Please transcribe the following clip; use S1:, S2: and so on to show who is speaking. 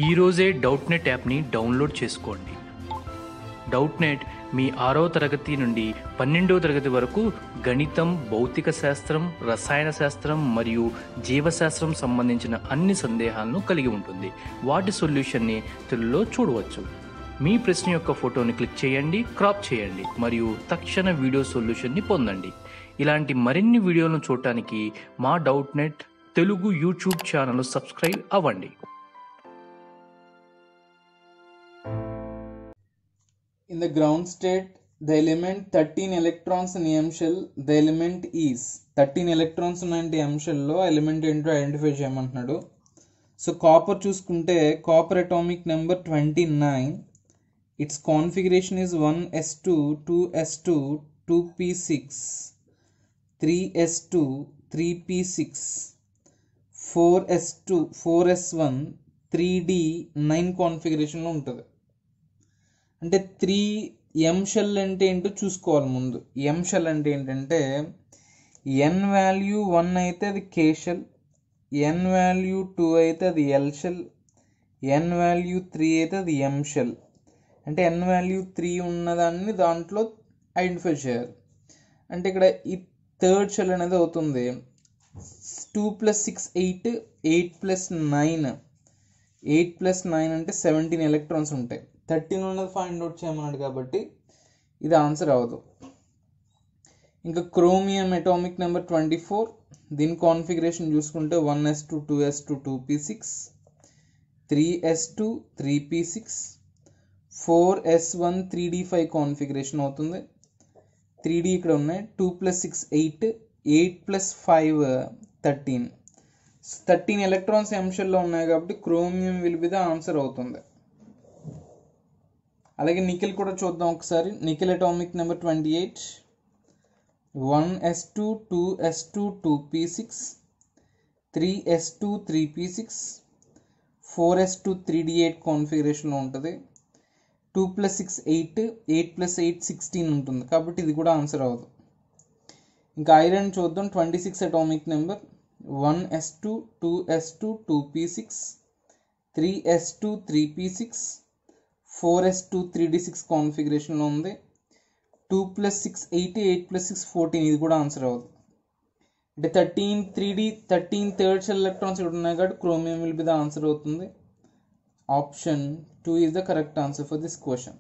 S1: ఈరోజే డౌట్నెట్ యాప్ని డౌన్లోడ్ చేసుకోండి. డౌట్నెట్ మీ 6వ తరగతి నుండి 12వ తరగతి వరకు గణితం, భౌతిక శాస్త్రం, రసాయన శాస్త్రం మరియు జీవశాస్త్రం సంబంధించిన అన్ని సందేహాలను కలిగి ఉంటుంది. వాటి సొల్యూషన్ని తెలుగులో చూడవచ్చు. మీ ప్రశ్న యొక్క ఫోటోని క్లిక్ చేయండి, క్రాప్ చేయండి మరియు తక్షణ వీడియో సొల్యూషన్ని పొందండి. ఇలాంటి మరిన్ని వీడియోలను చూడటానికి మా Doubtnut Telugu YouTube channel subscribe అవ్వండి.
S2: In the ground state, the element 13 electrons in M shell, the element is 13 electrons ఉన్నాయంటే M shell లో ఎలిమెంట్ ఏంటో ఐడెంటిఫై చేయమంటున్నాడు. సో కాపర్ చూసుకుంటే copper atomic number 29, it's configuration is 1s2 2s2 2p6 3s2 3p6 4s2 4s1 3d9 కాన్ఫిగరేషన్లో ఉంటుంది. అంటే 3m shell అంటే ఏంటో చూసుకోవాలి ముందు. m షెల్ అంటే ఏంటంటే n వాల్యూ 1 అయితే అది k షెల్, n వాల్యూ 2 అయితే అది l షెల్, n వాల్యూ 3 అయితే అది m షెల్. అంటే n వాల్యూ 3 ఉన్నదాన్ని దాంట్లో ఐడెంటిఫై చేయాలి. అంటే ఇక్కడ ఈ థర్డ్ షెల్ అనేది అవుతుంది 2 + 6 8, 8 + 9 8 + 9 అంటే 17 ఎలక్ట్రాన్స్ ఉంటాయి. 13 ఉన్నది ఫైండ్ అవుట్ చేయమన్నాడు కాబట్టి ఇది ఆన్సర్ అవ్వదు. ఇంకా క్రోమియం అటామిక్ నెంబర్ 24, దీని కాన్ఫిగరేషన్ చూసుకుంటే 1s2 2s2 2p6 3s2 3p6 4s1 3d5 configuration అవుతుంది. 3d ఇక్కడ ఉన్నాయి. 2 + 6 8, 8 + 5 13. 13 ఎలక్ట్రాన్స్ m షెల్లో ఉన్నాయి కాబట్టి chromium will be the answer అవుతుంది. అలాగే నికెల్ కూడా చూద్దాం ఒకసారి. Nickel atomic number 28, 1s2 2s2 2p6 3s2 3p6 4s2 3d8 కాన్ఫిగరేషన్లో ఉంటుంది. 2 + 6 8, 8 + 8 16 ఉంటుంది కాబట్టి ఇది కూడా ఆన్సర్ అవ్వదు. ఇంకా ఐరన్ చూద్దాం. 26 atomic number 1s2 2s2 2p6 3s2 3p6 4s2 3d6 కాన్ఫిగరేషన్లో ఉంది. 2 + 6 8, 8 + 6 14 ఇది కూడా ఆన్సర్ అవ్వదు. అంటే 13 3d 13 థర్డ్ షెల్ ఎలక్ట్రాన్స్ ఇక్కడ ఉన్నాయి కాబట్టి chromium will be the answer అవుతుంది. Option 2 is the correct answer for this question.